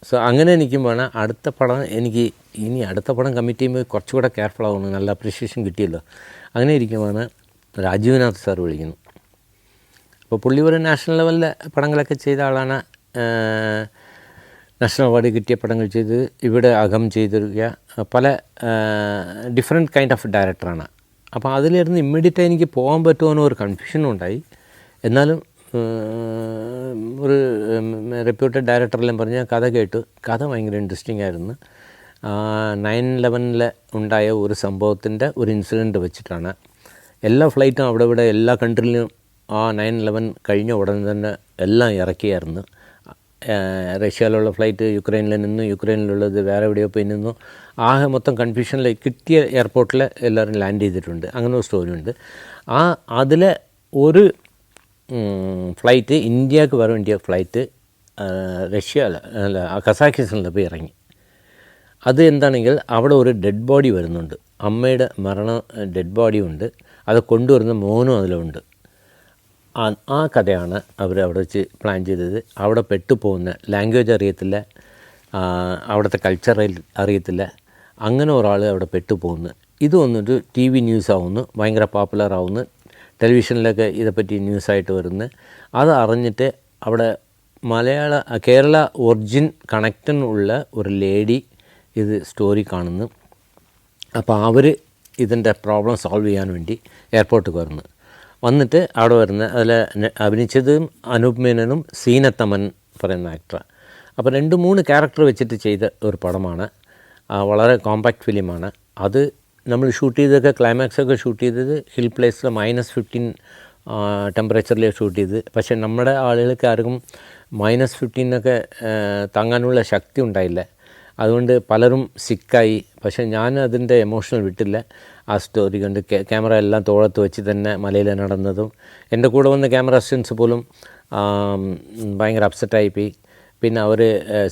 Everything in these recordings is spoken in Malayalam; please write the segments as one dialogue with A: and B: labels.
A: സോ അങ്ങനെ നിൽക്കുമ്പോഴാണ് അടുത്ത പടം എനിക്ക് ഇനി അടുത്ത പടം കമ്മിറ്റ് ചെയ്യുമ്പോൾ കുറച്ചുകൂടെ കെയർഫുൾ ആവുന്നു, നല്ല അപ്രീഷിയേഷൻ കിട്ടിയല്ലോ. അങ്ങനെ ഇരിക്കുമ്പോഴാണ് രാജീവ്നാഥ് സാർ വിളിക്കുന്നു. അപ്പോൾ പുള്ളി ഒരു നാഷണൽ ലെവലിലെ പടങ്ങളൊക്കെ ചെയ്ത ആളാണ്. നാഷണൽ അവാർഡ് കിട്ടിയ പടങ്ങൾ ചെയ്ത് ഇവിടെ അകം ചെയ്തിരിക്കുക, പല ഡിഫറെൻറ്റ് കൈൻഡ് ഓഫ് ഡയറക്ടറാണ്. അപ്പോൾ അതിലിരുന്ന് ഇമ്മീഡിയറ്റ് എനിക്ക് പോകാൻ പറ്റുമെന്നോ ഒരു കൺഫ്യൂഷനും ഉണ്ടായി. എന്നാലും ഒരു റെപ്യൂട്ടഡ് ഡയറക്ടറെല്ലാം പറഞ്ഞ കഥ കേട്ടു. കഥ ഭയങ്കര ഇൻട്രസ്റ്റിംഗ് ആയിരുന്നു. 9/11 ഉണ്ടായ ഒരു സംഭവത്തിൻ്റെ ഒരു ഇൻസിഡൻറ്റ് വെച്ചിട്ടാണ് എല്ലാ ഫ്ലൈറ്റും അവിടെ ഇവിടെ എല്ലാ കൺട്രിയിലും ആ 9/11 കഴിഞ്ഞ ഉടനെ തന്നെ എല്ലാം ഇറക്കിയായിരുന്നു. റഷ്യയിലുള്ള ഫ്ലൈറ്റ് യുക്രൈനിൽ നിന്നു, യുക്രൈനിലുള്ളത് വേറെ എവിടെയോ പോയി നിന്നു. ആകെ മൊത്തം കൺഫ്യൂഷനിൽ കിട്ടിയ എയർപോർട്ടിൽ എല്ലാവരും ലാൻഡ് ചെയ്തിട്ടുണ്ട്. അങ്ങനെ ഒരു സ്റ്റോറി ഉണ്ട്. അതിലെ ഒരു ഫ്ലൈറ്റ് ഇന്ത്യക്ക് വരാൻ വേണ്ടിയ ഫ്ലൈറ്റ് റഷ്യ അല്ല കസാഖിസ്ഥാനിൽ പോയി ഇറങ്ങി. അത് എന്താണെങ്കിൽ അവിടെ ഒരു ഡെഡ് ബോഡി വരുന്നുണ്ട്, അമ്മയുടെ ഡെഡ് ബോഡി ഉണ്ട്, അത് കൊണ്ടുവരുന്ന മോനും അതിലുണ്ട്. ആ കഥയാണ് അവർ അവിടെ വെച്ച് പ്ലാൻ ചെയ്തത്. അവിടെ പെട്ടുപോകുന്ന, ലാംഗ്വേജ് അറിയത്തില്ല, അവിടുത്തെ കൾച്ചർ അറിയത്തില്ല, അങ്ങനെ ഒരാൾ അവിടെ പെട്ടുപോകുന്നു. ഇത് വന്നിട്ട് TV ന്യൂസ് ആവുന്നു, ഭയങ്കര പോപ്പുലർ ആവുന്നു, ടെലിവിഷനിലൊക്കെ ഇതേപ്പറ്റി ന്യൂസായിട്ട് വരുന്നു. അത് അറിഞ്ഞിട്ട് അവിടെ കേരള ഒറിജിൻ കണക്റ്റിനുള്ള ഒരു ലേഡി ഇത് സ്റ്റോറി കാണുന്നു. അപ്പോൾ അവർ ഇതിൻ്റെ പ്രോബ്ലം സോൾവ് ചെയ്യാൻ വേണ്ടി എയർപോർട്ടിൽ വന്നിട്ട് അവിടെ വരുന്ന അതിൽ അഭിനയിച്ചതും അനൂപ് മേനനും സീനത്തമൻ പറയുന്ന ആക്ടറാണ്. അപ്പോൾ 2-3 ക്യാരക്ടർ വെച്ചിട്ട് ചെയ്ത ഒരു പടമാണ്. വളരെ കോമ്പാക്റ്റ് ഫിലിമാണ്. അത് നമ്മൾ ഷൂട്ട് ചെയ്തൊക്കെ ക്ലൈമാക്സൊക്കെ ഷൂട്ട് ചെയ്തത് ഹിൽ പ്ലേസിൽ -15 ടെമ്പറേച്ചറിൽ ഷൂട്ട് ചെയ്ത്. പക്ഷേ നമ്മുടെ ആളുകൾക്ക് ആർക്കും -15 താങ്ങാനുള്ള ശക്തി ഉണ്ടായില്ല. അതുകൊണ്ട് പലരും സിക്കായി. പക്ഷേ ഞാൻ അതിൻ്റെ എമോഷണൽ വിട്ടില്ല. ആ സ്റ്റോറി കണ്ട് ക്യാമറ എല്ലാം തോളത്ത് വെച്ച് തന്നെ മലയിൽ നടന്നതും, എൻ്റെ കൂടെ വന്ന ക്യാമറ അസിസ്റ്റൻസ് പോലും ഭയങ്കര അപ്സെറ്റായിപ്പോയി. പിന്നെ അവർ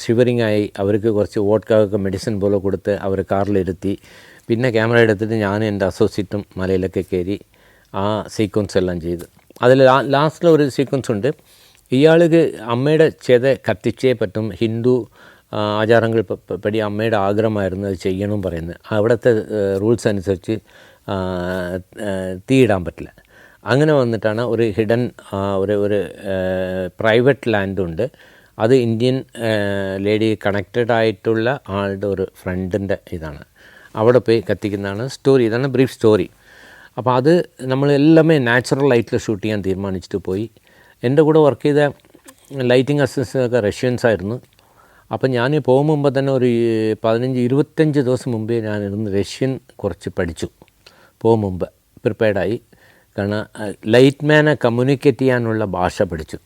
A: ഷിവറിങ് ആയി. അവർക്ക് കുറച്ച് വോഡ്ക മെഡിസിൻ പോലെ കൊടുത്ത് അവർ കാറിലിരുത്തി. പിന്നെ ക്യാമറ എടുത്തിട്ട് ഞാനും എൻ്റെ അസോസിയേറ്റും മലയിലൊക്കെ കയറി ആ സീക്വൻസ് എല്ലാം ചെയ്ത്. അതിൽ ലാസ്റ്റിലൊരു സീക്വൻസ് ഉണ്ട്. ഇയാൾക്ക് അമ്മയുടെ ചെത കത്തിച്ചേ പറ്റും, ഹിന്ദു ആചാരങ്ങൾ പടി അമ്മയുടെ ആഗ്രഹമായിരുന്നു അത് ചെയ്യണം പറയുന്നത്. അവിടുത്തെ റൂൾസ് അനുസരിച്ച് തീയിടാൻ പറ്റില്ല. അങ്ങനെ വന്നിട്ടാണ് ഒരു ഹിഡൻ ഒരു പ്രൈവറ്റ് ലാൻഡുണ്ട്. അത് ഇന്ത്യൻ ലേഡി കണക്റ്റഡ് ആയിട്ടുള്ള ആളുടെ ഒരു ഫ്രണ്ടിൻ്റെ ഇതാണ്. അവിടെ പോയി കത്തിക്കുന്നതാണ് സ്റ്റോറി. ഇതാണ് ബ്രീഫ് സ്റ്റോറി. അപ്പോൾ അത് നമ്മളെല്ലാമേ നാച്ചുറൽ ലൈറ്റിൽ ഷൂട്ട് ചെയ്യാൻ തീരുമാനിച്ചിട്ട് പോയി. എൻ്റെ കൂടെ വർക്ക് ചെയ്ത ലൈറ്റിംഗ് അസിസ്റ്റൻസൊക്കെ റഷ്യൻസ് ആയിരുന്നു. അപ്പം ഞാൻ പോകും മുമ്പ് തന്നെ ഒരു 15-25 ദിവസം മുമ്പേ ഞാൻ ഇരുന്ന് റഷ്യൻ കുറച്ച് പഠിച്ചു. പോകും മുമ്പ് പ്രിപ്പയർഡായി. കാരണം ലൈറ്റ് മാനെ കമ്മ്യൂണിക്കേറ്റ് ചെയ്യാനുള്ള ഭാഷ പഠിച്ചു.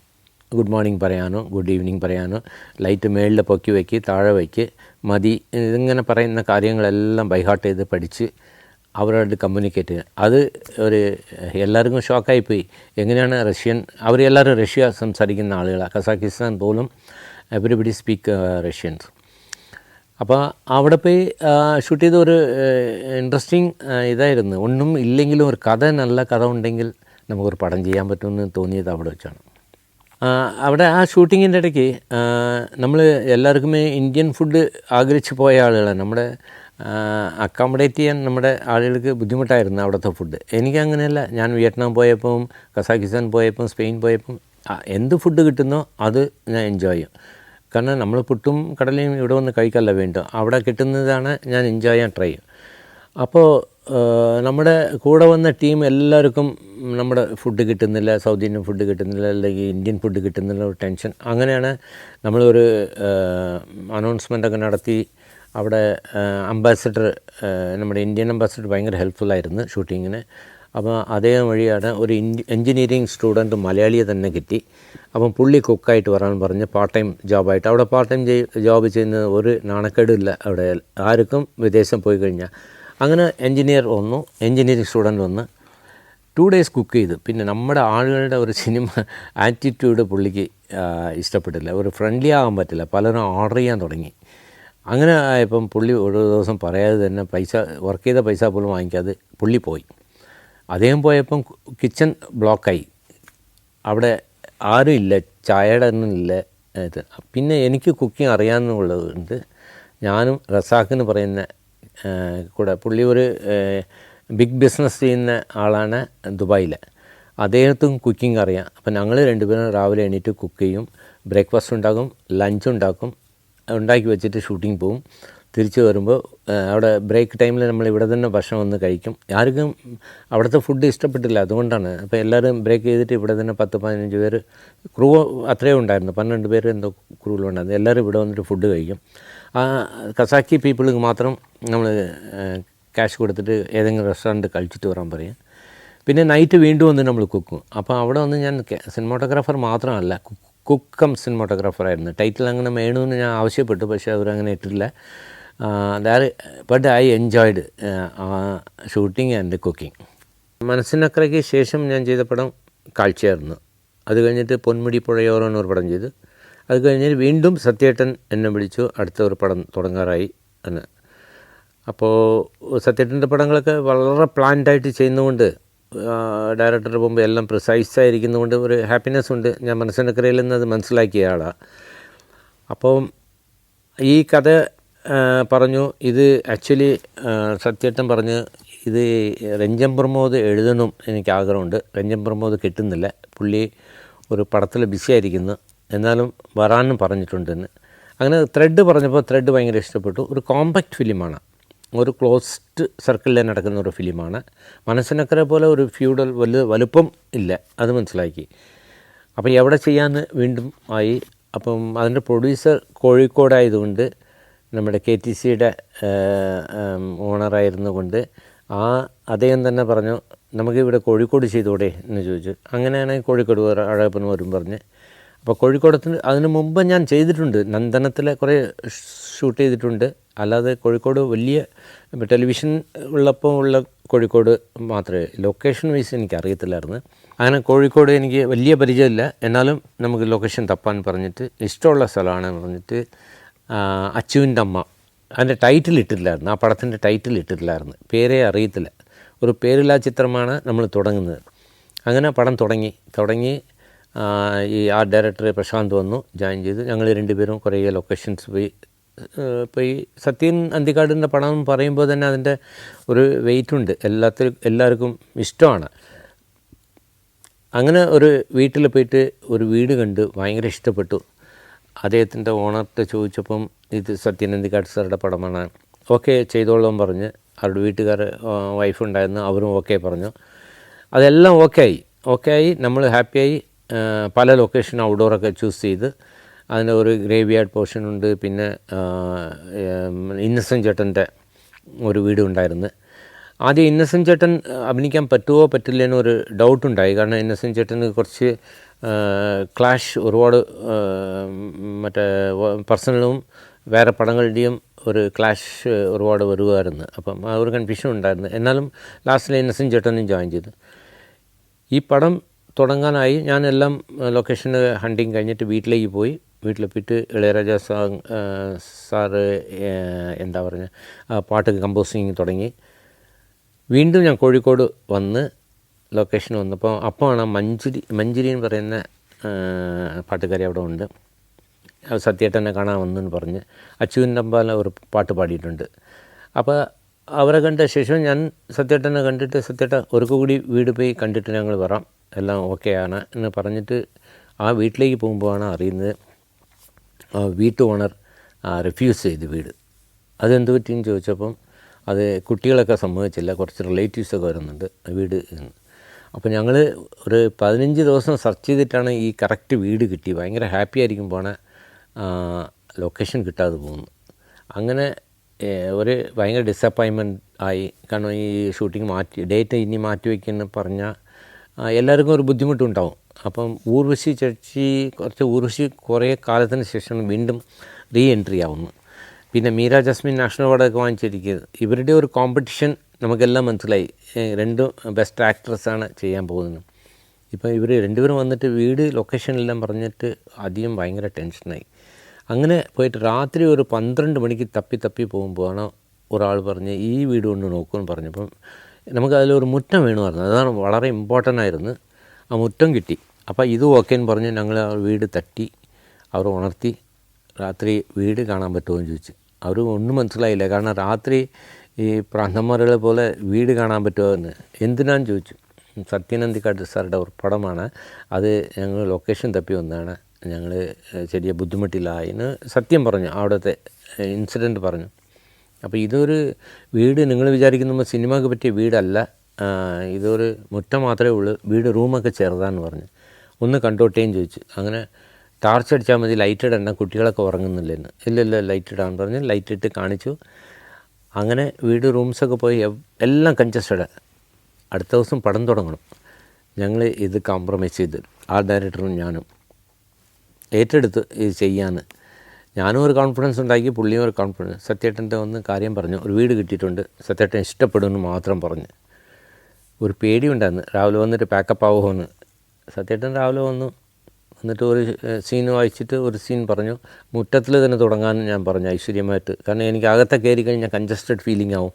A: ഗുഡ് മോർണിംഗ് പറയാനോ ഗുഡ് ഈവനിങ് പറയാനോ, ലൈറ്റ് മേളിൽ പൊക്കി വയ്ക്ക് താഴെ വയ്ക്ക് മതി, ഇതിങ്ങനെ പറയുന്ന കാര്യങ്ങളെല്ലാം ബൈഹാർട്ട് ചെയ്ത് പഠിച്ച് അവരോട് കമ്മ്യൂണിക്കേറ്റ് ചെയ്യുക. അത് എല്ലാവർക്കും ഷോക്കായിപ്പോയി. എങ്ങനെയാണ് അവരെല്ലാവരും റഷ്യ സംസാരിക്കുന്ന ആളുകളാണ്. കസാഖിസ്ഥാൻ പോലും എവരിബഡി സ്പീക്ക് റഷ്യൻസ്. അപ്പോൾ അവിടെ പോയി ഷൂട്ട് ചെയ്ത ഒരു ഇൻട്രസ്റ്റിംഗ് ഇതായിരുന്നു. ഒന്നും ഇല്ലെങ്കിലും ഒരു നല്ല കഥ ഉണ്ടെങ്കിൽ നമുക്കൊരു പടം ചെയ്യാൻ പറ്റുമെന്ന് തോന്നിയത് അവിടെ വെച്ചാണ്. അവിടെ ആ ഷൂട്ടിങ്ങിൻ്റെ ഇടയ്ക്ക് നമ്മൾ എല്ലാവർക്കുമേ ഇന്ത്യൻ ഫുഡ് ആഗ്രഹിച്ച് പോയ ആളുകളാണ്. നമ്മുടെ അക്കോമഡേറ്റ് ചെയ്യാൻ നമ്മുടെ ആളുകൾക്ക് ബുദ്ധിമുട്ടായിരുന്നു അവിടുത്തെ ഫുഡ്. എനിക്കങ്ങനെയല്ല. ഞാൻ വിയറ്റ്നാം പോയപ്പം, കസാഖിസ്ഥാൻ പോയപ്പം, സ്പെയിൻ പോയപ്പം എന്ത് ഫുഡ് കിട്ടുന്നോ അത് ഞാൻ എൻജോയ് ചെയ്യും. കാരണം നമ്മൾ പുട്ടും കടലയും ഇവിടെ വന്ന് കഴിക്കല്ല വേണ്ടു, അവിടെ കിട്ടുന്നതാണ് ഞാൻ എൻജോയ് ചെയ്യാൻ ട്രൈ ചെയ്യും. അപ്പോൾ നമ്മുടെ കൂടെ വന്ന ടീം എല്ലാവർക്കും നമ്മുടെ ഫുഡ് കിട്ടുന്നില്ല, സൗത്ത് ഇന്ത്യൻ ഫുഡ് കിട്ടുന്നില്ല, അല്ലെങ്കിൽ ഇന്ത്യൻ ഫുഡ് കിട്ടുന്നില്ല, ഒരു ടെൻഷൻ. അങ്ങനെയാണ് നമ്മളൊരു അനൗൺസ്മെൻ്റൊക്കെ നടത്തി. അവിടെ അംബാസഡർ, നമ്മുടെ ഇന്ത്യൻ അംബാസഡർ ഭയങ്കര ഹെൽപ്ഫുള്ളായിരുന്നു ഷൂട്ടിങ്ങിന്. അപ്പോൾ അതേ വഴിയാണ് ഒരു എൻജിനീയറിങ് സ്റ്റുഡൻറ്റ് മലയാളിയെ തന്നെ കിട്ടി. അപ്പം പുള്ളി കുക്കായിട്ട് വരാൻ പറഞ്ഞ് പാർട്ട് ടൈം ജോബായിട്ട്. അവിടെ പാർട്ട് ടൈം ജോബ് ചെയ്യുന്ന ഒരു നാണക്കേടില്ല അവിടെ ആർക്കും വിദേശം പോയി കഴിഞ്ഞാൽ. അങ്ങനെ എൻജിനീയറിങ് സ്റ്റുഡൻറ്റ് വന്ന് 2 days കുക്ക് ചെയ്തു. പിന്നെ നമ്മുടെ ആളുകളുടെ ഒരു സിനിമ ആറ്റിറ്റ്യൂഡ് പുള്ളിക്ക് ഇഷ്ടപ്പെട്ടില്ല, ഒരു ഫ്രണ്ട്ലി ആകാൻ പറ്റില്ല. പലരും ഓർഡർ ചെയ്യാൻ തുടങ്ങി. അങ്ങനെ ആയപ്പം പുള്ളി ഒരു ദിവസം പറയാതെ തന്നെ വർക്ക് ചെയ്ത പൈസ പോലും വാങ്ങിക്കാതെ പുള്ളി പോയി. അദ്ദേഹം പോയപ്പം കിച്ചൺ ബ്ലോക്കായി. അവിടെ ആരും ഇല്ല, ചായയുടെ ഒന്നും ഇല്ല, ഇത്. പിന്നെ എനിക്ക് കുക്കിംഗ് അറിയാമെന്നുള്ളതുകൊണ്ട് ഞാനും റസാഖെന്ന് പറയുന്ന കൂടെ, പുള്ളി ഒരു ബിഗ് ബിസിനസ് ചെയ്യുന്ന ആളാണ് ദുബായിൽ. അദ്ദേഹത്തും കുക്കിംഗ് അറിയാം. അപ്പം ഞങ്ങൾ രണ്ടുപേരും രാവിലെ എണീറ്റ് കുക്ക് ചെയ്യും, ബ്രേക്ക്ഫാസ്റ്റ് ഉണ്ടാക്കും, ലഞ്ച് ഉണ്ടാക്കും, ഉണ്ടാക്കി വെച്ചിട്ട് ഷൂട്ടിംഗ് പോവും. തിരിച്ച് വരുമ്പോൾ അവിടെ ബ്രേക്ക് ടൈമിൽ നമ്മൾ ഇവിടെ തന്നെ ഭക്ഷണം വന്ന് കഴിക്കും. ആർക്കും അവിടുത്തെ ഫുഡ് ഇഷ്ടപ്പെട്ടില്ല, അതുകൊണ്ടാണ്. അപ്പോൾ എല്ലാവരും ബ്രേക്ക് ചെയ്തിട്ട് ഇവിടെ തന്നെ 10-15 പേര് ക്രൂ അത്രയും ഉണ്ടായിരുന്നു, 12 പേര് എന്തോ ക്രൂവിലുണ്ടായിരുന്നു. എല്ലാവരും ഇവിടെ വന്നിട്ട് ഫുഡ് കഴിക്കും. കസാക്കി പീപ്പിൾക്ക് മാത്രം നമ്മൾ ക്യാഷ് കൊടുത്തിട്ട് ഏതെങ്കിലും റെസ്റ്റോറൻറ്റ് കഴിച്ചിട്ട് വരാൻ പറയും. പിന്നെ നൈറ്റ് വീണ്ടും വന്ന് നമ്മൾ കുക്കും. അപ്പോൾ അവിടെ വന്ന് ഞാൻ സിനിമാട്ടോഗ്രാഫർ മാത്രമല്ല, കുക്കം സിനിമാട്ടോഗ്രാഫറായിരുന്നു. ടൈറ്റിൽ അങ്ങനെ വേണമെന്ന് ഞാൻ ആവശ്യപ്പെട്ടു, പക്ഷേ അവരങ്ങനെ ഇട്ടില്ല. But I enjoyed shooting and cooking. മനസ്സിനക്കരയ്ക്ക് ശേഷം ഞാൻ ചെയ്ത പടം കാഴ്ചയായിരുന്നു. അത് കഴിഞ്ഞിട്ട് പൊന്മുടി പുഴയോരം എന്നൊരു പടം ചെയ്തു. അത് കഴിഞ്ഞിട്ട് വീണ്ടും സത്യേട്ടൻ എന്നെ വിളിച്ചു, അടുത്ത ഒരു പടം തുടങ്ങാറായി എന്ന്. അപ്പോൾ സത്യേട്ടൻ്റെ പടങ്ങളൊക്കെ വളരെ പ്ലാൻഡായിട്ട് ചെയ്യുന്നതുകൊണ്ട്, ഡയറക്ടറുടെ മുമ്പ് എല്ലാം പ്രിസൈസായിരിക്കുന്നതുകൊണ്ട് ഒരു ഹാപ്പിനെസ് ഉണ്ട്. ഞാൻ മനസ്സിനക്കരയിൽ നിന്ന് അത് മനസ്സിലാക്കിയ ആളാണ്. അപ്പോൾ ഈ കഥ പറഞ്ഞു. ഇത് ആക്ച്വലി സത്യേട്ടൻ പറഞ്ഞ് ഇത് രഞ്ജൻ പ്രമോദ് എഴുതണം എനിക്ക് ആഗ്രഹമുണ്ട്. രഞ്ജൻ പ്രമോദ് കിട്ടുന്നില്ല, പുള്ളി ഒരു പടത്തിൽ ബിസി ആയിരിക്കുന്നു, എന്നാലും വരാനും പറഞ്ഞിട്ടുണ്ടെന്ന്. അങ്ങനെ ത്രെഡ് പറഞ്ഞപ്പോൾ ത്രെഡ് ഭയങ്കര ഇഷ്ടപ്പെട്ടു. ഒരു കോമ്പാക്റ്റ് ഫിലിമാണ്, ഒരു ക്ലോസ്ഡ് സർക്കിളിൽ നടക്കുന്ന ഒരു ഫിലിമാണ്. മനസ്സിനക്കര പോലെ ഒരു ഫ്യൂഡൽ വലുപ്പം ഇല്ല, അത് മനസ്സിലാക്കി. അപ്പോൾ എവിടെ ചെയ്യാമെന്ന് വീണ്ടും ആയി. അപ്പം അതിൻ്റെ പ്രൊഡ്യൂസർ കോഴിക്കോടായതുകൊണ്ട് നമ്മുടെ KTCയുടെ ഓണറായിരുന്നു കൊണ്ട് അദ്ദേഹം തന്നെ പറഞ്ഞു, നമുക്കിവിടെ കോഴിക്കോട് ചെയ്തൂടെ എന്ന് ചോദിച്ചു. അങ്ങനെയാണെങ്കിൽ കോഴിക്കോട് അഴകപ്പൻ വരും പറഞ്ഞ്. അപ്പോൾ കോഴിക്കോടത്തിന് അതിന് മുമ്പ് ഞാൻ ചെയ്തിട്ടുണ്ട്, നന്ദനത്തിലെ കുറേ ഷൂട്ട് ചെയ്തിട്ടുണ്ട്. അല്ലാതെ കോഴിക്കോട് വലിയ ടെലിവിഷൻ ഉള്ളപ്പോൾ ഉള്ള കോഴിക്കോട് മാത്രമേ, ലൊക്കേഷൻ വൈസ് എനിക്ക് അറിയത്തില്ലായിരുന്നു. അങ്ങനെ കോഴിക്കോട് എനിക്ക് വലിയ പരിചയമില്ല, എന്നാലും നമുക്ക് ലൊക്കേഷൻ തപ്പാൻ പറഞ്ഞിട്ട് ഇഷ്ടമുള്ള സ്ഥലമാണെന്ന് പറഞ്ഞിട്ട് അച്ചുവിൻ്റെ അമ്മ, അതിൻ്റെ ടൈറ്റിൽ ഇട്ടിട്ടില്ലായിരുന്നു, ആ പടത്തിൻ്റെ ടൈറ്റിൽ ഇട്ടിട്ടില്ലായിരുന്നു, പേരേ അറിയത്തില്ല. ഒരു പേരില്ലാ ചിത്രമാണ് നമ്മൾ തുടങ്ങുന്നത്. അങ്ങനെ പടം തുടങ്ങി ഈ ആർട്ട് ഡയറക്ടർ പ്രശാന്ത് വന്നു, ജോയിൻ ചെയ്തു. ഞങ്ങൾ രണ്ടുപേരും കുറേ ലൊക്കേഷൻസ് പോയി. ഇപ്പോൾ ഈ സത്യൻ അന്തിക്കാടിൻ്റെ പടം പറയുമ്പോൾ തന്നെ അതിൻ്റെ ഒരു വെയിറ്റുണ്ട്, എല്ലാവർക്കും ഇഷ്ടമാണ്. അങ്ങനെ ഒരു വീട്ടിൽ പോയിട്ട് ഒരു വീട് കണ്ട് ഭയങ്കര ഇഷ്ടപ്പെട്ടു. അദ്ദേഹത്തിൻ്റെ ഓണർട്ട് ചോദിച്ചപ്പം ഇത് സത്യൻ അന്തിക്കാട് സാറുടെ പടമാണ്, ഓക്കെ ചെയ്തോളാൻ പറഞ്ഞ്. അവരുടെ വീട്ടുകാർ വൈഫുണ്ടായിരുന്നു, അവരും ഓക്കെ പറഞ്ഞു. അതെല്ലാം ഓക്കെ ആയി, നമ്മൾ ഹാപ്പിയായി. പല ലൊക്കേഷൻ ഔട്ട്ഡോറൊക്കെ ചൂസ് ചെയ്ത്, അതിൻ്റെ ഒരു ഗ്രേവ് യാർഡ് പോർഷൻ ഉണ്ട്. പിന്നെ ഇന്നസെൻ്റ് ചേട്ടൻ്റെ ഒരു വീട് ഉണ്ടായിരുന്നു. ആദ്യം ഇന്നസെൻ്റ് ചേട്ടൻ അഭിനയിക്കാൻ പറ്റുമോ പറ്റില്ല എന്നൊരു ഡൗട്ടുണ്ടായി. കാരണം ഇന്നസെൻ്റ് ചേട്ടന് കുറച്ച് ക്ലാഷ്, ഒരുപാട് മറ്റേ പേഴ്സണലും വേറെ പടങ്ങളുടെയും ഒരു ക്ലാഷ് ഒരുപാട് വരുമായിരുന്നു. അപ്പം ആ ഒരു കൺഫ്യൂഷൻ ഉണ്ടായിരുന്നു. എന്നാലും ലാസ്റ്റിൽ ഇന്നസെൻ്റ് ചേട്ടനും ജോയിൻ ചെയ്തു. ഈ പടം തുടങ്ങാനായി ഞാൻ എല്ലാം ലൊക്കേഷൻ ഹണ്ടിങ് കഴിഞ്ഞിട്ട് വീട്ടിലേക്ക് പോയി. വീട്ടിൽ പോയിട്ട് ഇളയരാജ സാറ് എന്താ പറഞ്ഞ പാട്ട് കമ്പോസിങ് തുടങ്ങി. വീണ്ടും ഞാൻ കോഴിക്കോട് വന്ന് ലൊക്കേഷൻ വന്നപ്പോൾ അപ്പോഴാണ് മഞ്ജരി എന്ന് പറയുന്ന പാട്ടുകാരി അവിടെ ഉണ്ട്. സത്യേട്ടനെ കാണാൻ വന്നെന്ന് പറഞ്ഞ് അച്ചുവിൻ്റെ അമ്പാല ഒരു പാട്ട് പാടിയിട്ടുണ്ട്. അപ്പോൾ അവരെ കണ്ട ശേഷം ഞാൻ സത്യേട്ടനെ കണ്ടിട്ട്, സത്യേട്ട ഒരു കൂടി വീട് പോയി കണ്ടിട്ട് ഞങ്ങൾ വരാം, എല്ലാം ഓക്കെ ആണ് എന്ന് പറഞ്ഞിട്ട് ആ വീട്ടിലേക്ക് പോകുമ്പോഴാണ് അറിയുന്നത് വീട്ടു ഓണർ റിഫ്യൂസ് ചെയ്ത് വീട്. അതെന്ത് പറ്റിയെന്ന് ചോദിച്ചപ്പം അത് കുട്ടികളൊക്കെ സമ്മതിച്ചില്ല, കുറച്ച് റിലേറ്റീവ്സൊക്കെ വരുന്നുണ്ട് വീട് എന്ന്. അപ്പോൾ ഞങ്ങൾ ഒരു 15 ദിവസം സെർച്ച് ചെയ്തിട്ടാണ് ഈ കറക്റ്റ് വീട് കിട്ടി. ഭയങ്കര ഹാപ്പി ആയിരിക്കുമ്പോഴാണ് ലൊക്കേഷൻ കിട്ടാതെ പോകുന്നു. അങ്ങനെ ഒരു ഭയങ്കര ഡിസപ്പോയിൻമെൻറ്റ് ആയി. കാരണം ഈ ഷൂട്ടിംഗ് ഡേറ്റ് ഇനി മാറ്റി വയ്ക്കുമെന്ന് പറഞ്ഞാൽ എല്ലാവർക്കും ഒരു ബുദ്ധിമുട്ടുണ്ടാവും. അപ്പം ഊർവശി കുറേ കാലത്തിന് ശേഷം വീണ്ടും റീ എൻട്രി ആവുന്നു. പിന്നെ മീര ജാസ്മിൻ നാഷണൽ അവാർഡൊക്കെ വാങ്ങിച്ചിരിക്കുന്നത്. ഇവരുടെ ഒരു കോമ്പറ്റീഷൻ നമുക്കെല്ലാം മനസ്സിലായി. രണ്ടും ബെസ്റ്റ് ആക്ട്രസ്സാണ് ചെയ്യാൻ പോകുന്നത്. ഇപ്പോൾ ഇവർ രണ്ടുപേരും വന്നിട്ട് വീട് ലൊക്കേഷനെല്ലാം പറഞ്ഞിട്ട് അധികം ഭയങ്കര ടെൻഷനായി. അങ്ങനെ പോയിട്ട് രാത്രി ഒരു 12 മണിക്ക് തപ്പി പോകുമ്പോഴാണ് ഒരാൾ പറഞ്ഞ് ഈ വീട് കൊണ്ട് നോക്കുമെന്ന് പറഞ്ഞപ്പം നമുക്കതിലൊരു മുറ്റം വേണമായിരുന്നു. അതാണ് വളരെ ഇമ്പോർട്ടൻ്റ് ആയിരുന്നു. ആ മുറ്റം കിട്ടി. അപ്പോൾ ഇത് ഓക്കേന്ന് പറഞ്ഞ് ഞങ്ങൾ ആ വീട് തട്ടി. അവർ ഉണർത്തി രാത്രി വീട് കാണാൻ പറ്റുമോ എന്ന് ചോദിച്ചു. അവർ ഒന്നും മനസ്സിലായില്ല. കാരണം രാത്രി ഈ പ്രാന്തന്മാരുകളെ പോലെ വീട് കാണാൻ പറ്റുമോ എന്ന്. എന്തിനാന്ന് ചോദിച്ചു. സത്യൻ അന്തിക്കാട് സാറുടെ ഒരു പടമാണ് അത്, ഞങ്ങൾ ലൊക്കേഷൻ തപ്പി വന്നതാണ്, ഞങ്ങൾ ചെറിയ ബുദ്ധിമുട്ടില്ല എന്ന് സത്യം പറഞ്ഞു, അവിടുത്തെ ഇൻസിഡൻറ്റ് പറഞ്ഞു. അപ്പോൾ ഇതൊരു വീട് നിങ്ങൾ വിചാരിക്കുന്ന സിനിമയ്ക്ക് പറ്റിയ വീടല്ല, ഇതൊരു മുറ്റം മാത്രമേ ഉള്ളൂ, വീട് റൂമൊക്കെ ചെറുതാന്ന് പറഞ്ഞു. ഒന്ന് കണ്ടോട്ടേന്ന് ചോദിച്ചു. അങ്ങനെ ടാർച്ച് അടിച്ചാൽ മതി, ലൈറ്റ് ഇടണ്ട, കുട്ടികളൊക്കെ ഉറങ്ങുന്നില്ലെന്ന്. ഇല്ല ലൈറ്റ് ഇടാന്ന് പറഞ്ഞ് ലൈറ്റ് ഇട്ട് കാണിച്ചു. അങ്ങനെ വീട് റൂംസൊക്കെ പോയി എല്ലാം കൺജസ്റ്റഡ്. അടുത്ത ദിവസം പടം തുടങ്ങണം. ഞങ്ങൾ ഇത് കോംപ്രമൈസ് ചെയ്ത് ആ ഡയറക്ടറും ഞാനും ഏറ്റെടുത്ത് ഇത് ചെയ്യാൻ. ഞാനും ഒരു കോൺഫിഡൻസ് ഉണ്ടാക്കി, പുള്ളിയും ഒരു കോൺഫിഡൻസ്. സത്യേട്ടൻ്റെ ഒന്ന് കാര്യം പറഞ്ഞു, ഒരു വീട് കിട്ടിയിട്ടുണ്ട്, സത്യേട്ടൻ ഇഷ്ടപ്പെടുമെന്ന് മാത്രം പറഞ്ഞ്. ഒരു പേടിയുണ്ടായിരുന്നു, രാവിലെ വന്നിട്ട് പാക്കപ്പ് ആവുമെന്ന്. സത്യേട്ടൻ രാവിലെ എന്നിട്ട് ഒരു സീൻ വായിച്ചിട്ട് ഒരു സീൻ പറഞ്ഞു, മുറ്റത്തിൽ തന്നെ തുടങ്ങാൻ ഞാൻ പറഞ്ഞു ഐശ്വര്യമായിട്ട്. കാരണം എനിക്ക് അകത്തെ കയറി കഴിഞ്ഞാൽ കൺജസ്റ്റഡ് ഫീലിംഗ് ആവും.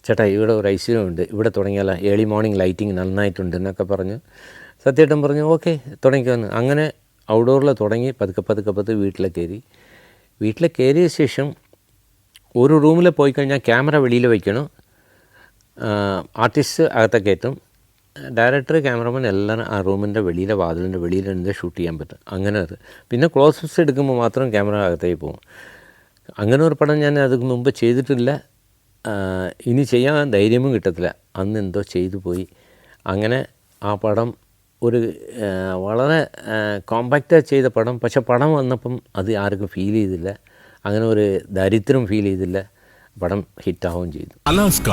A: ചേട്ടാ ഇവിടെ ഒരു ഐശ്വര്യമുണ്ട്, ഇവിടെ തുടങ്ങിയാൽ ഏർലി മോർണിംഗ് ലൈറ്റിംഗ് നന്നായിട്ടുണ്ട് എന്നൊക്കെ പറഞ്ഞു. സത്യേട്ടൻ പറഞ്ഞു ഓക്കെ തുടങ്ങിക്കുമെന്ന്. അങ്ങനെ ഔട്ട്ഡോറിൽ തുടങ്ങി പതുക്കെ വീട്ടിൽ കയറിയ ശേഷം ഒരു റൂമിൽ പോയി കഴിഞ്ഞാൽ ക്യാമറ വെളിയിൽ വയ്ക്കണം, ആർട്ടിസ്റ്റ് അകത്തെ കയറ്റും, ഡയറക്ടർ ക്യാമറമാൻ എല്ലാവരും ആ റൂമിൻ്റെ വെളിയിലെ വാതിലിൻ്റെ വെളിയിൽ നിന്ന് ഷൂട്ട് ചെയ്യാൻ പറ്റും. അങ്ങനെ അത് പിന്നെ ക്ലോസപ്സ് എടുക്കുമ്പോൾ മാത്രം ക്യാമറ അകത്തേക്ക് പോകും. അങ്ങനെ ഒരു പടം ഞാൻ അതിന് മുമ്പ് ചെയ്തിട്ടില്ല, ഇനി ചെയ്യാൻ ധൈര്യവും കിട്ടത്തില്ല. അന്ന് എന്തോ ചെയ്തു പോയി. അങ്ങനെ ആ പടം ഒരു വളരെ കോമ്പാക്റ്റായി ചെയ്ത പടം. പക്ഷെ പടം വന്നപ്പം അത് ആർക്കും ഫീൽ ചെയ്തില്ല, അങ്ങനെ ഒരു ദരിദ്രം ഫീൽ ചെയ്തില്ല. പടം ഹിറ്റാവുകയും ചെയ്തു.
B: Alaska,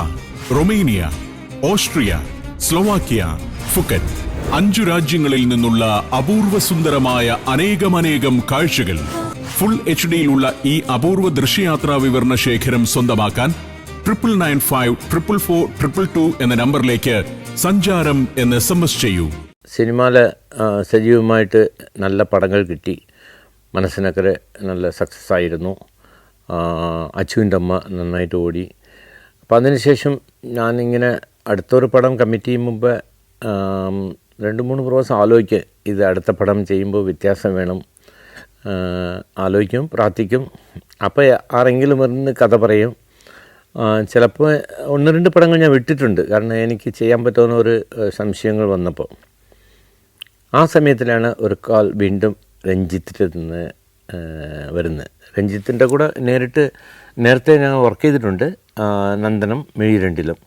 B: Romania, Austria, Slovakia, Phuket 5 രാജ്യങ്ങളിൽ നിന്നുള്ള അപൂർവ സുന്ദരമായ അനേകം കാഴ്ചകൾ ഫുൾ HDയിലുള്ള ഈ അപൂർവ ദൃശ്യയാത്രാ വിവരണ ശേഖരം സ്വന്തമാക്കാൻ 99544422 എന്ന നമ്പറിലേക്ക് സഞ്ചാരം എന്ന് SMS ചെയ്യൂ.
A: സിനിമയിൽ സജീവമായിട്ട് നല്ല പടങ്ങൾ കിട്ടി, മനസ്സിനൊക്കെ നല്ല സക്സസ് ആയിരുന്നു. അച്ചുവിൻ്റെ അമ്മ നന്നായിട്ട് ഓടി. അപ്പം അതിനുശേഷം ഞാനിങ്ങനെ അടുത്തൊരു പടം കമ്മിറ്റ് ചെയ്യും മുമ്പ് 2-3 പ്രാവശ്യം ആലോചിക്കുക, ഇത് അടുത്ത പടം ചെയ്യുമ്പോൾ വ്യത്യാസം വേണം, ആലോചിക്കും, പ്രാർത്ഥിക്കും. അപ്പോൾ ആരെങ്കിലും വരുന്ന കഥ പറയും. ചിലപ്പോൾ 1-2 പടങ്ങൾ ഞാൻ വിട്ടിട്ടുണ്ട്, കാരണം എനിക്ക് ചെയ്യാൻ പറ്റുന്ന ഒരു സംശയങ്ങൾ വന്നപ്പോൾ. ആ സമയത്തിലാണ് ഒരു കാൾ വീണ്ടും രഞ്ജിത്തിൻ്റെ നിന്ന് വരുന്നത്. രഞ്ജിത്തിൻ്റെ കൂടെ നേരത്തെ ഞാൻ വർക്ക് ചെയ്തിട്ടുണ്ട്, നന്ദനം, മിഴിരണ്ടിലും.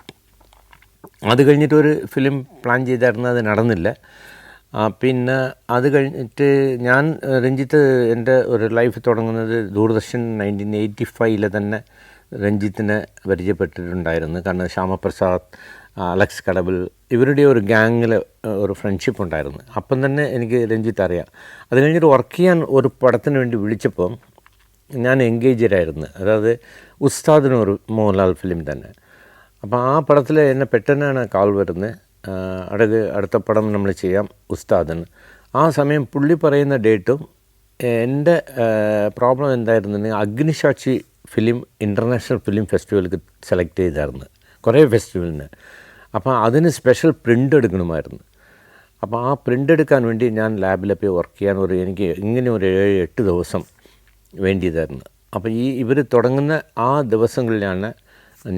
A: അത് കഴിഞ്ഞിട്ട് ഒരു ഫിലിം പ്ലാൻ ചെയ്തായിരുന്നു, അത് നടന്നില്ല. പിന്നെ അത് കഴിഞ്ഞിട്ട് ഞാൻ രഞ്ജിത്ത് എൻ്റെ ഒരു ലൈഫ് തുടങ്ങുന്നത് ദൂരദർശൻ 1985 തന്നെ രഞ്ജിത്തിനെ പരിചയപ്പെട്ടിട്ടുണ്ടായിരുന്നു. കാരണം ശ്യാമപ്രസാദ്, അലക്സ് കടബിൽ ഇവരുടെ ഒരു ഗ്യാങ്ങിൽ ഒരു ഫ്രണ്ട്ഷിപ്പ് ഉണ്ടായിരുന്നു. അപ്പം തന്നെ എനിക്ക് രഞ്ജിത്ത് അറിയാം. അത് കഴിഞ്ഞിട്ട് വർക്ക് ചെയ്യാൻ ഒരു പടത്തിന് വേണ്ടി വിളിച്ചപ്പോൾ ഞാൻ എൻഗേജഡായിരുന്നു. അതായത് ഉസ്താദിനൊരു മോഹൻലാൽ ഫിലിം തന്നെ. അപ്പോൾ ആ പടത്തിൽ എന്നെ പെട്ടെന്നാണ് കാൾ വരുന്നത്, അടുത്ത പടം നമ്മൾ ചെയ്യാം ഉസ്താദിന്. ആ സമയം പുള്ളി പറയുന്ന ഡേറ്റും എൻ്റെ പ്രോബ്ലം എന്തായിരുന്നുണ്ടെങ്കിൽ അഗ്നിസാക്ഷി ഫിലിം ഇൻ്റർനാഷണൽ ഫിലിം ഫെസ്റ്റിവലിക്ക് സെലക്ട് ചെയ്തായിരുന്നു, കുറേ ഫെസ്റ്റിവലിന്. അപ്പോൾ അതിന് സ്പെഷ്യൽ പ്രിൻ്റ് എടുക്കണമായിരുന്നു. അപ്പോൾ ആ പ്രിൻ്റ് എടുക്കാൻ വേണ്ടി ഞാൻ ലാബിൽ പോയി വർക്ക് ചെയ്യാൻ എനിക്ക് ഇങ്ങനെ ഒരു 7-8 ദിവസം വേണ്ടിയതായിരുന്നു. അപ്പോൾ ഇവർ തുടങ്ങുന്ന ആ ദിവസങ്ങളിലാണ്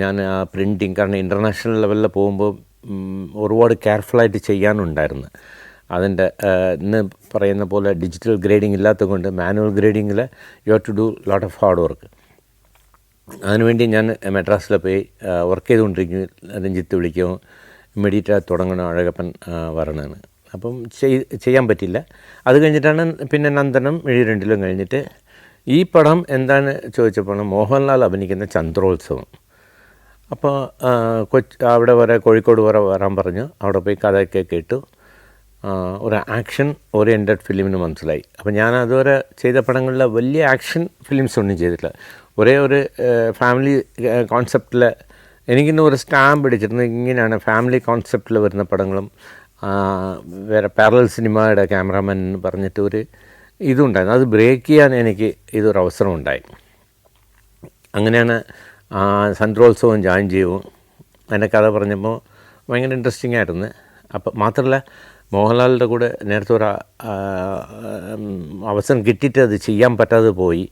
A: ഞാൻ ആ പ്രിൻറ്റിങ്, കാരണം ഇൻ്റർനാഷണൽ ലെവലിൽ പോകുമ്പോൾ ഒരുപാട് കെയർഫുള്ളായിട്ട് ചെയ്യാനുണ്ടായിരുന്നു. അതിൻ്റെ ഇന്ന് പറയുന്ന പോലെ ഡിജിറ്റൽ ഗ്രേഡിംഗ് ഇല്ലാത്തത് കൊണ്ട് മാനുവൽ ഗ്രേഡിങ്ങിൽ you have to do lot of hard work. അതിനുവേണ്ടി ഞാൻ മദ്രാസിൽ പോയി വർക്ക് ചെയ്തുകൊണ്ടിരിക്കും. രഞ്ജിത്ത് വിളിക്കും, ഇമ്മീഡിയറ്റ് തുടങ്ങണം, അഴകപ്പൻ വരണമെന്ന്. അപ്പം ചെയ്യാൻ പറ്റില്ല. അത് കഴിഞ്ഞിട്ടാണ് പിന്നെ നന്ദനം, മിഴിരണ്ടിലും കഴിഞ്ഞിട്ട് ഈ പടം എന്താണ് ചോദിച്ചപ്പോൾ മോഹൻലാൽ അഭിനയിക്കുന്ന ചന്ദ്രോത്സവം. അപ്പോൾ അവിടെ കോഴിക്കോട് വരാൻ പറഞ്ഞു. അവിടെ പോയി കഥയൊക്കെ കേട്ടു. ഒരു ആക്ഷൻ ഓറിയൻറ്റഡ് ഫിലിമിന് മനസ്സിലായി. അപ്പോൾ ഞാൻ അതുവരെ ചെയ്ത പടങ്ങളിൽ വലിയ ആക്ഷൻ ഫിലിംസ് ഒന്നും ചെയ്തിട്ടില്ല. ഒരേ ഒരു ഫാമിലി കോൺസെപ്റ്റിൽ എനിക്കിന്ന് ഒരു സ്റ്റാമ്പ് അടിച്ചിരുന്നത് ഇങ്ങനെയാണ്, ഫാമിലി കോൺസെപ്റ്റിൽ വരുന്ന പടങ്ങളും വേറെ പാരലൽ സിനിമയുടെ ക്യാമറാമാൻ എന്ന് പറഞ്ഞിട്ട് ഒരു ഇതുണ്ടായിരുന്നു. അത് ബ്രേക്ക് ചെയ്യാൻ എനിക്ക് ഇതൊരു അവസരം ഉണ്ടായി. അങ്ങനെയാണ് ചന്ദ്രോത്സവം ജോയിൻ ചെയ്യും. അതിൻ്റെ കഥ പറഞ്ഞപ്പോൾ ഭയങ്കര ഇൻട്രസ്റ്റിംഗ് ആയിരുന്നു. അപ്പം മാത്രമല്ല മോഹൻലാലിൻ്റെ കൂടെ നേരത്തെ ഒരു അവസരം കിട്ടിയിട്ട് അത് ചെയ്യാൻ പറ്റാതെ പോയി.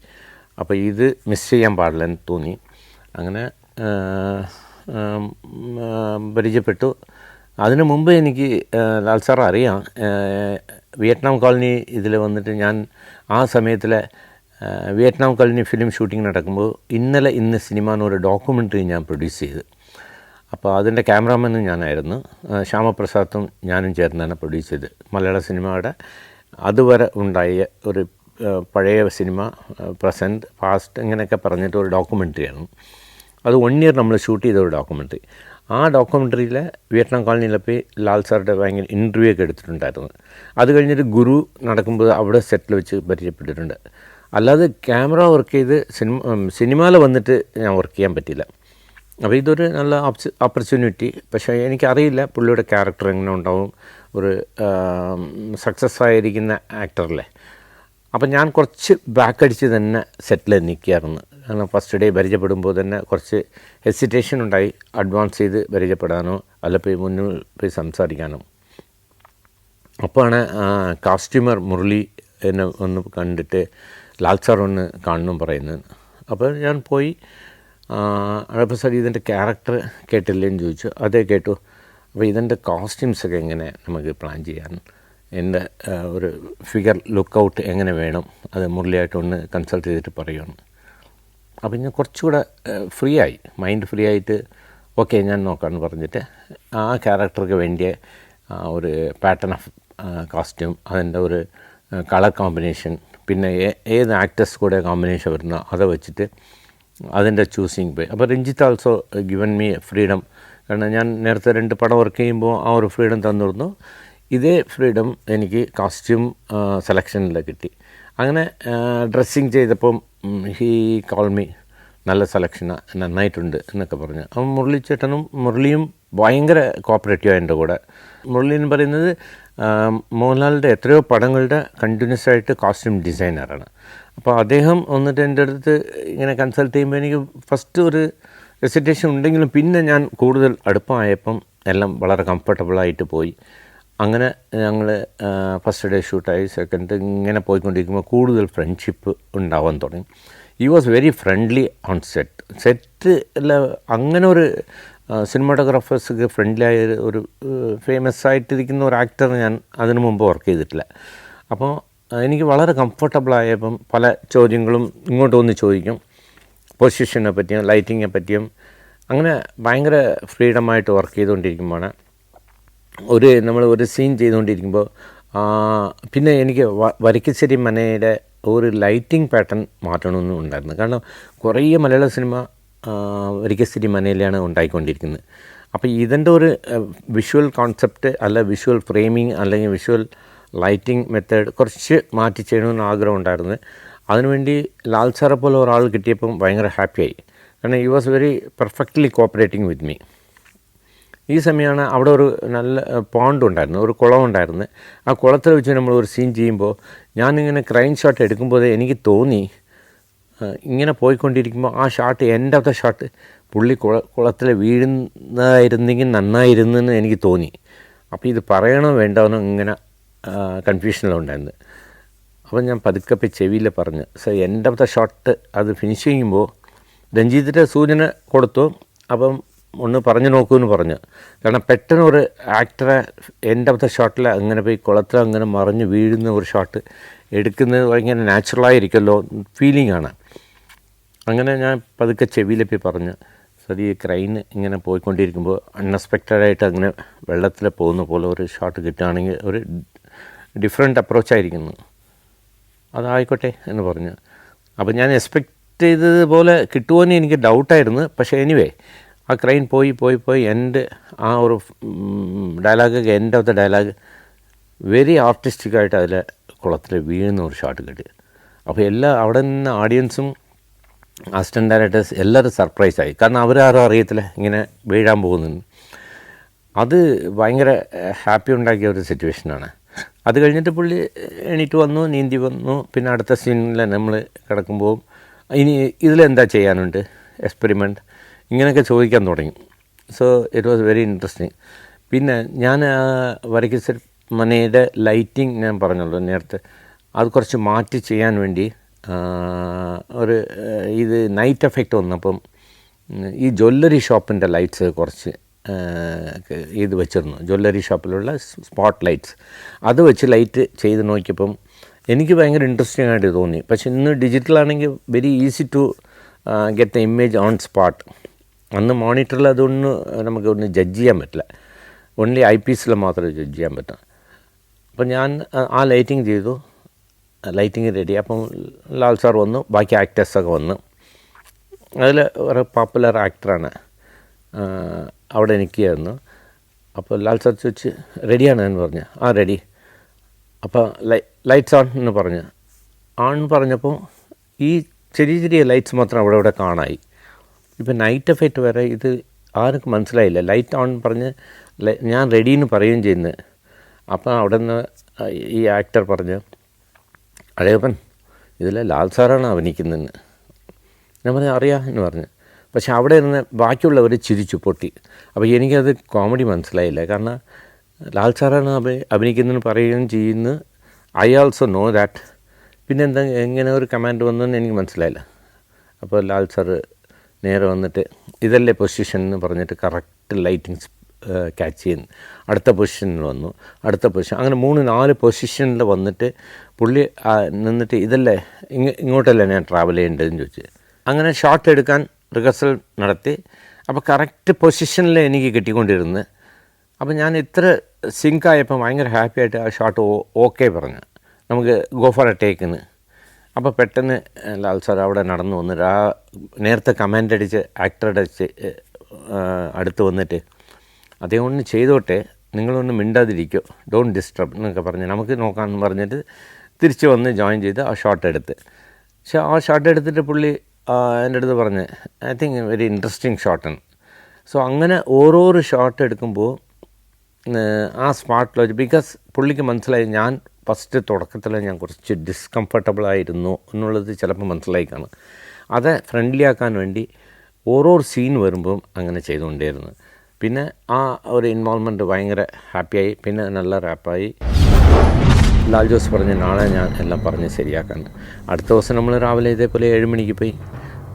A: അപ്പോൾ ഇത് മിസ് ചെയ്യാൻ പാടില്ലെന്ന് തോന്നി. അങ്ങനെ പരിചയപ്പെട്ടു. അതിനു മുമ്പ് എനിക്ക് ലാൽ സാർ അറിയാം. വിയറ്റ്നാം കോളനി ഇതിൽ വന്നിട്ട് ഞാൻ ആ സമയത്തിലെ വിയറ്റ്നാം കോളനി ഫിലിം ഷൂട്ടിംഗ് നടക്കുമ്പോൾ ഇന്ന് സിനിമ എന്നൊരു ഡോക്യുമെൻ്ററി ഞാൻ പ്രൊഡ്യൂസ് ചെയ്ത്. അപ്പോൾ അതിൻ്റെ ക്യാമറാമാനും ഞാനായിരുന്നു. ശ്യാമപ്രസാദും ഞാനും ചേർന്നാണ് പ്രൊഡ്യൂസ് ചെയ്ത്. മലയാള സിനിമയുടെ അതുവരെ ഉണ്ടായ ഒരു പഴയ സിനിമ, പ്രസൻറ്റ്, പാസ്റ്റ് ഇങ്ങനെയൊക്കെ പറഞ്ഞിട്ട് ഒരു ഡോക്യുമെൻ്ററിയാണ്. അത് 1 ഇയർ നമ്മൾ ഷൂട്ട് ചെയ്ത ഒരു ഡോക്യുമെൻ്ററി. ആ ഡോക്യുമെൻ്ററിയിൽ വിയറ്റ്നാം കോളനിയിൽ പോയി ലാൽ സാറുടെ ഭയങ്കര ഇൻ്റർവ്യൂ ഒക്കെ എടുത്തിട്ടുണ്ടായിരുന്നു. അത് കഴിഞ്ഞിട്ട് ഗുരു നടക്കുമ്പോൾ അവിടെ സെറ്റിൽ വെച്ച് പരിചയപ്പെട്ടിട്ടുണ്ട്. അല്ലാതെ ക്യാമറ വർക്ക് ചെയ്ത് സിനിമയിൽ വന്നിട്ട് ഞാൻ വർക്ക് ചെയ്യാൻ പറ്റില്ല. അപ്പോൾ ഇതൊരു നല്ല ഓപ്പർച്യൂണിറ്റി. പക്ഷേ എനിക്കറിയില്ല പുള്ളിയുടെ ക്യാരക്ടർ എങ്ങനെ ഉണ്ടാവും, ഒരു സക്സസ് ആയിരിക്കുന്ന ആക്ടറല്ലേ. അപ്പം ഞാൻ കുറച്ച് ബാക്ക് അടിച്ച് തന്നെ സെറ്റിൽ നിൽക്കുകയായിരുന്നു. കാരണം ഫസ്റ്റ് ഡേ പരിചയപ്പെടുമ്പോൾ തന്നെ കുറച്ച് ഹെസിറ്റേഷൻ ഉണ്ടായി, അഡ്വാൻസ് ചെയ്ത് പരിചയപ്പെടാനോ അല്ല പോയി മുന്നിൽ പോയി സംസാരിക്കാനോ. അപ്പോഴാണ് കാസ്റ്റ്യൂമർ മുരളി എന്നെ ഒന്ന് കണ്ടിട്ട് ലാൽ സാർ ഒന്ന് കാണണം പറയുന്നത്. അപ്പോൾ ഞാൻ പോയി. അപ്പോൾ സാർ ഇതിൻ്റെ ക്യാരക്ടർ കേട്ടില്ലേന്ന് ചോദിച്ചു. അതേ കേട്ടു. അപ്പോൾ ഇതിൻ്റെ കോസ്റ്റ്യൂംസൊക്കെ എങ്ങനെ നമുക്ക് പ്ലാൻ ചെയ്യാൻ, എൻ്റെ ഒരു ഫിഗർ ലുക്കൗട്ട് എങ്ങനെ വേണം, അത് മുരളിയായിട്ടൊന്ന് കൺസൾട്ട് ചെയ്തിട്ട് പറയുകയാണ്. അപ്പോൾ ഞാൻ കുറച്ചുകൂടെ ഫ്രീ ആയി, മൈൻഡ് ഫ്രീ ആയിട്ട് ഓക്കെ ഞാൻ നോക്കാമെന്ന് പറഞ്ഞിട്ട് ആ ക്യാരക്ടർക്ക് വേണ്ടിയ ഒരു പാറ്റേൺ ഓഫ് കോസ്റ്റ്യൂം, അതിൻ്റെ ഒരു കളർ കോമ്പിനേഷൻ, പിന്നെ ഏത് ആക്ടേഴ്സ് കൂടെ കോമ്പിനേഷൻ വരുന്നോ അത് വെച്ചിട്ട് അതിൻ്റെ ചൂസിങ് പോയി. അപ്പോൾ Ranjith also given me freedom. കാരണം ഞാൻ നേരത്തെ 2 പടം വർക്ക് ചെയ്യുമ്പോൾ ആ ഒരു ഫ്രീഡം തന്നിരുന്നു. ഇതേ ഫ്രീഡം എനിക്ക് കോസ്റ്റ്യൂം സെലക്ഷനിൽ കിട്ടി. അങ്ങനെ ഡ്രസ്സിങ് ചെയ്തപ്പം ഹീ കോൾ മീ, നല്ല സെലക്ഷനാണ്, നന്നായിട്ടുണ്ട് എന്നൊക്കെ പറഞ്ഞു. അപ്പം മുരളിയും ഭയങ്കര കോപ്പറേറ്റീവാണ് എൻ്റെ കൂടെ. മുരളി എന്ന് പറയുന്നത് മോഹൻലാലിൻ്റെ എത്രയോ പടങ്ങളുടെ കണ്ടിന്യൂസ് ആയിട്ട് കോസ്റ്റ്യൂം ഡിസൈനറാണ്. അപ്പോൾ അദ്ദേഹം വന്നിട്ട് എൻ്റെ അടുത്ത് ഇങ്ങനെ കൺസൾട്ട് ചെയ്യുമ്പോൾ എനിക്ക് ഫസ്റ്റ് ഒരു ഹെസിറ്റേഷൻ ഉണ്ടെങ്കിലും പിന്നെ ഞാൻ കൂടുതൽ അടുപ്പമായപ്പം എല്ലാം വളരെ കംഫർട്ടബിളായിട്ട് പോയി. അങ്ങനെ ഞങ്ങൾ ഫസ്റ്റ് ഡേ ഷൂട്ടായി, സെക്കൻഡ് ഇങ്ങനെ പോയിക്കൊണ്ടിരിക്കുമ്പോൾ കൂടുതൽ ഫ്രണ്ട്ഷിപ്പ് ഉണ്ടാവാൻ തുടങ്ങി. He was very friendly on set അല്ല. അങ്ങനെ ഒരു സിനിമാറ്റോഗ്രാഫേഴ്സൊക്കെ ഫ്രണ്ട്ലി ആയ ഒരു ഫേമസ് ആയിട്ടിരിക്കുന്ന ഒരു ആക്ടർ ഞാൻ അതിനു മുമ്പ് വർക്ക് ചെയ്തിട്ടില്ല. അപ്പോൾ എനിക്ക് വളരെ കംഫർട്ടബിളായപ്പം പല ചോദ്യങ്ങളും ഇങ്ങോട്ട് വന്ന് ചോദിക്കും, പൊസിഷനെ പറ്റിയും ലൈറ്റിങ്ങിനെ പറ്റിയും. അങ്ങനെ ഭയങ്കര ഫ്രീഡമായിട്ട് വർക്ക് ചെയ്തുകൊണ്ടിരിക്കുമ്പോഴാണ് നമ്മൾ ഒരു സീൻ ചെയ്തുകൊണ്ടിരിക്കുമ്പോൾ പിന്നെ എനിക്ക് വരക്കശ്ശേരി മനയുടെ ഒരു ലൈറ്റിംഗ് പാറ്റേൺ മാറ്റണമെന്നും ഉണ്ടായിരുന്നു. കാരണം കുറേ മലയാള സിനിമ വരക്കശ്ശേരി മനയിലാണ് ഉണ്ടായിക്കൊണ്ടിരിക്കുന്നത്. അപ്പോൾ ഇതിൻ്റെ ഒരു വിഷ്വൽ കോൺസെപ്റ്റ് അല്ല വിഷ്വൽ ഫ്രെയിമിങ് അല്ലെങ്കിൽ വിഷ്വൽ ലൈറ്റിംഗ് മെത്തേഡ് കുറച്ച് മാറ്റി ചെയ്യണമെന്ന് ആഗ്രഹം ഉണ്ടായിരുന്നു. അതിനുവേണ്ടി ലാൽ സാറെ പോലെ ഒരാൾ കിട്ടിയപ്പം ഭയങ്കര ഹാപ്പിയായി. കാരണം he was very perfectly cooperating with me. ഈ സമയമാണ് അവിടെ ഒരു നല്ല പോണ്ട് ഉണ്ടായിരുന്നു, ഒരു കുളം ഉണ്ടായിരുന്നു. ആ കുളത്തിൽ വെച്ച് നമ്മൾ ഒരു സീൻ ചെയ്യുമ്പോൾ ഞാനിങ്ങനെ ക്രൈം ഷോട്ട് എടുക്കുമ്പോൾ എനിക്ക് തോന്നി ഇങ്ങനെ പോയിക്കൊണ്ടിരിക്കുമ്പോൾ ആ shot end of the shot പുള്ളി കുളത്തിൽ വീഴുന്നതായിരുന്നെങ്കിൽ നന്നായിരുന്നെന്ന് എനിക്ക് തോന്നി. അപ്പോൾ ഇത് പറയണോ വേണ്ടോന്നോ ഇങ്ങനെ കൺഫ്യൂഷനിലുണ്ടായിരുന്നു. അപ്പം ഞാൻ പതുക്കെ പോയി ചെവിയിൽ പറഞ്ഞു, sir end of the shot അത് ഫിനിഷ് ചെയ്യുമ്പോൾ രഞ്ജിത്തിൻ്റെ സൂചന കൊടുത്തു. അപ്പം ഒന്ന് പറഞ്ഞു നോക്കുമെന്ന് പറഞ്ഞു. കാരണം പെട്ടെന്ന് ഒരു ആക്ടറെ എൻഡ് ഓഫ് ദ ഷോട്ടിൽ അങ്ങനെ പോയി കുളത്തിൽ അങ്ങനെ മറിഞ്ഞ് വീഴുന്ന ഒരു ഷോട്ട് എടുക്കുന്നത് ഭയങ്കര നാച്ചുറലായിരിക്കുമല്ലോ, ഫീലിംഗ് ആണ്. അങ്ങനെ ഞാൻ പതുക്കെ ചെവിയിലെപ്പി പറഞ്ഞു, സർ ഈ ക്രൈൻ ഇങ്ങനെ പോയിക്കൊണ്ടിരിക്കുമ്പോൾ അൺഎക്സ്പെക്റ്റഡായിട്ട് അങ്ങനെ വെള്ളത്തിൽ പോകുന്ന പോലെ ഒരു ഷോട്ട് കിട്ടുകയാണെങ്കിൽ ഒരു ഡിഫറെൻ്റ് അപ്രോച്ചായിരിക്കുന്നു, അതായിക്കോട്ടെ എന്ന് പറഞ്ഞു. അപ്പോൾ ഞാൻ എക്സ്പെക്റ്റ് ചെയ്തതുപോലെ കിട്ടുമോയെന്ന് എനിക്ക് ഡൗട്ടായിരുന്നു. പക്ഷേ എനിവേ ആ ക്രൈൻ പോയി എൻ്റെ ആ ഒരു ഡയലോഗൊക്കെ end of the dialogue very ആർട്ടിസ്റ്റിക്കായിട്ട് അതിൽ കുളത്തിൽ വീഴുന്ന ഒരു ഷോട്ട് കിട്ടി. അപ്പോൾ അവിടെ നിന്ന് ഓഡിയൻസും അസിസ്റ്റൻ്റ് ഡയറക്ടേഴ്സ് എല്ലാവരും സർപ്രൈസായി. കാരണം അവരാരും അറിയത്തില്ല ഇങ്ങനെ വീഴാൻ പോകുന്നു. അത് ഭയങ്കര ഹാപ്പി ഉണ്ടാക്കിയ ഒരു സിറ്റുവേഷനാണ്. അത് കഴിഞ്ഞിട്ട് പുള്ളി എണീറ്റ് വന്നു, നീന്തി വന്നു. പിന്നെ അടുത്ത സീനിൽ നമ്മൾ കിടക്കുമ്പോൾ ഇനി ഇതിലെന്താ ചെയ്യാനുണ്ട്, എക്സ്പെരിമെൻറ്റ് ഇങ്ങനെയൊക്കെ ചോദിക്കാൻ തുടങ്ങി. So it was very interesting. പിന്നെ ഞാൻ മനയുടെ ലൈറ്റിംഗ് ഞാൻ പറഞ്ഞല്ലോ നേരത്തെ, അത് കുറച്ച് മാറ്റി ചെയ്യാൻ വേണ്ടി ഒരു ഇത് നൈറ്റ് എഫക്റ്റ് വന്നപ്പം ഈ ജ്വല്ലറി ഷോപ്പിൻ്റെ ലൈറ്റ്സ് കുറച്ച് ഇത് വെച്ചിരുന്നു. ജ്വല്ലറി ഷോപ്പിലുള്ള സ്പോട്ട് ലൈറ്റ്സ് അത് വെച്ച് ലൈറ്റ് ചെയ്ത് നോക്കിയപ്പം എനിക്ക് ഭയങ്കര ഇൻട്രസ്റ്റിംഗ് ആയിട്ട് തോന്നി. പക്ഷെ ഇന്ന് ഡിജിറ്റലാണെങ്കിൽ very easy to get the image on spot. അന്ന് മോണിറ്ററിൽ അതൊന്നും നമുക്കൊന്ന് ജഡ്ജ് ചെയ്യാൻ പറ്റില്ല, ഓൺലി ഐ പീസിൽ മാത്രമേ ജഡ്ജ് ചെയ്യാൻ പറ്റും. അപ്പം ഞാൻ ആ ലൈറ്റിംഗ് ചെയ്തു, ലൈറ്റിംഗ് റെഡി. അപ്പം ലാൽ സാർ വന്നു, ബാക്കി ആക്ടേഴ്സൊക്കെ വന്നു. അതിൽ ഒരു പോപ്പുലർ ആക്ടറാണ് അവിടെ നിൽക്കുകയായിരുന്നു. അപ്പോൾ ലാൽ സാർ ചോദിച്ച് റെഡിയാണ് എന്ന് പറഞ്ഞു. ആ റെഡി. അപ്പോൾ ലൈറ്റ്സ് ഓൺ എന്ന് പറഞ്ഞു. ഓൺ പറഞ്ഞപ്പോൾ ഈ ചെറിയ ചെറിയ ലൈറ്റ്സ് മാത്രം അവിടെ ഇവിടെ കാണായി. ഇപ്പം നൈറ്റ് എഫക്റ്റ് വരെ ഇത് ആർക്കും മനസ്സിലായില്ല. ലൈറ്റ് ഓൺ പറഞ്ഞ് ഞാൻ റെഡിയെന്ന് പറയുകയും ചെയ്യുന്നത്. അപ്പോൾ അവിടെ നിന്ന് ഈ ആക്ടർ പറഞ്ഞ് അഴകപ്പൻ ഇതിൽ ലാൽ സാറാണ് അഭിനയിക്കുന്നതെന്ന്. ഞാൻ പറഞ്ഞു അറിയാം എന്ന് പറഞ്ഞു. പക്ഷെ അവിടെ നിന്ന് ബാക്കിയുള്ളവർ ചിരിച്ചു പൊട്ടി. അപ്പോൾ എനിക്കത് കോമഡി മനസ്സിലായില്ല. കാരണം ലാൽ സാറാണ് അഭിനയിക്കുന്നതെന്ന് പറയുകയും ചെയ്യുന്നു. I also know that. പിന്നെ എന്താ എങ്ങനെ ഒരു കമാൻഡ് വന്നെന്ന് എനിക്ക് മനസ്സിലായില്ല. അപ്പോൾ ലാൽ സാറ് നേരെ വന്നിട്ട് ഇതല്ലേ പൊസിഷൻ എന്ന് പറഞ്ഞിട്ട് കറക്റ്റ് ലൈറ്റിങ്സ് ക്യാച്ച് ചെയ്യുന്നു. അടുത്ത പൊസിഷനിൽ വന്നു, അടുത്ത പൊസിഷൻ, അങ്ങനെ 3-4 പൊസിഷനിൽ വന്നിട്ട് പുള്ളി നിന്നിട്ട് ഇതല്ലേ ഇങ്ങോട്ടല്ലേ ഞാൻ ട്രാവൽ ചെയ്യേണ്ടതെന്ന് ചോദിച്ചു. അങ്ങനെ ഷോട്ട് എടുക്കാൻ റിഹേഴ്സൽ നടത്തി. അപ്പോൾ കറക്റ്റ് പൊസിഷനിൽ എനിക്ക് കിട്ടിക്കൊണ്ടിരുന്നത്. അപ്പോൾ ഞാൻ ഇത്ര സിങ്കായപ്പോൾ ഭയങ്കര ഹാപ്പി ആയിട്ട് ആ ഷോട്ട് ഓക്കെ പറഞ്ഞു, നമുക്ക് ഗോ ഫോർ എ ടേക്കെന്ന്. അപ്പോൾ പെട്ടെന്ന് ലാൽ സാർ അവിടെ നടന്നു വന്നിട്ട് ആ നേരത്തെ കമാൻഡ് അടിച്ച് ആക്ടറുടെ അടുത്ത് വന്നിട്ട് അദ്ദേഹം ഒന്ന് ചെയ്തോട്ടെ, നിങ്ങളൊന്ന് മിണ്ടാതിരിക്കോ, ഡോണ്ട് ഡിസ്റ്റർബ് എന്നൊക്കെ പറഞ്ഞ് നമുക്ക് നോക്കാമെന്ന് പറഞ്ഞിട്ട് തിരിച്ച് വന്ന് ജോയിൻ ചെയ്ത് ആ ഷോട്ട് എടുത്ത്. പക്ഷേ ആ ഷോട്ട് എടുത്തിട്ട് പുള്ളി എൻ്റെ അടുത്ത് പറഞ്ഞ് ഐ തിങ്ക് വെരി ഇൻട്രസ്റ്റിംഗ് ഷോട്ടാണ്. സോ അങ്ങനെ ഓരോരോ ഷോട്ട് എടുക്കുമ്പോൾ ആ സ്മാർട്ട് ബിക്കോസ് പുള്ളിക്ക് മനസ്സിലായി ഞാൻ ഫസ്റ്റ് തുടക്കത്തിൽ ഞാൻ കുറച്ച് ഡിസ്കംഫർട്ടബിൾ ആയിരുന്നു എന്നുള്ളത് ചിലപ്പോൾ മനസ്സിലായി കാണും. അത് ഫ്രണ്ട്ലി ആക്കാൻ വേണ്ടി ഓരോ സീൻ വരുമ്പം അങ്ങനെ ചെയ്തുകൊണ്ടേയിരുന്നു. പിന്നെ ആ ഒരു ഇൻവോൾവ്മെൻറ്റ് ഭയങ്കര ഹാപ്പിയായി. പിന്നെ നല്ല റാപ്പായി. ലാൽ ജോസ് പറഞ്ഞ് നാളെ ഞാൻ എല്ലാം പറഞ്ഞ് ശരിയാക്കാൻ. അടുത്ത ദിവസം നമ്മൾ രാവിലെ ഇതേപോലെ 7 മണിക്ക് പോയി.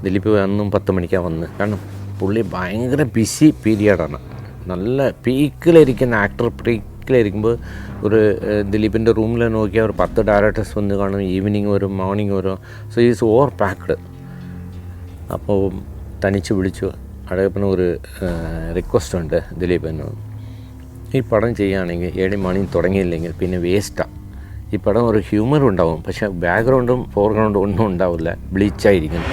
A: ദിലീപ് അന്നും 10 മണിക്കാണ് വന്ന്. കാരണം പുള്ളി ഭയങ്കര ബിസി പീരിയഡാണ്. നല്ല പീക്കിലിരിക്കുന്ന ആക്ടർ പീക്കിലിരിക്കുമ്പോൾ ഒരു ദിലീപിൻ്റെ റൂമിൽ നോക്കിയാൽ ഒരു 10 ഡയറക്ടേഴ്സ് വന്ന് കാണും. ഈവനിങ് വരും, മോർണിംഗ് വരും. So is over packed. അപ്പോൾ തനിച്ച് വിളിച്ചു. അഴകപ്പന് ഒരു റിക്വസ്റ്റ് ഉണ്ട് ദിലീപിന്, ഈ പടം ചെയ്യുകയാണെങ്കിൽ 7 മണി തുടങ്ങിയില്ലെങ്കിൽ പിന്നെ വേസ്റ്റാണ്. ഈ പടം ഒരു ഹ്യൂമർ ഉണ്ടാവും, പക്ഷേ ബാക്ക്ഗ്രൗണ്ടും ഫോർഗ്രൗണ്ടും ഒന്നും ഉണ്ടാവില്ല, ബ്ലീച്ചായിരിക്കും.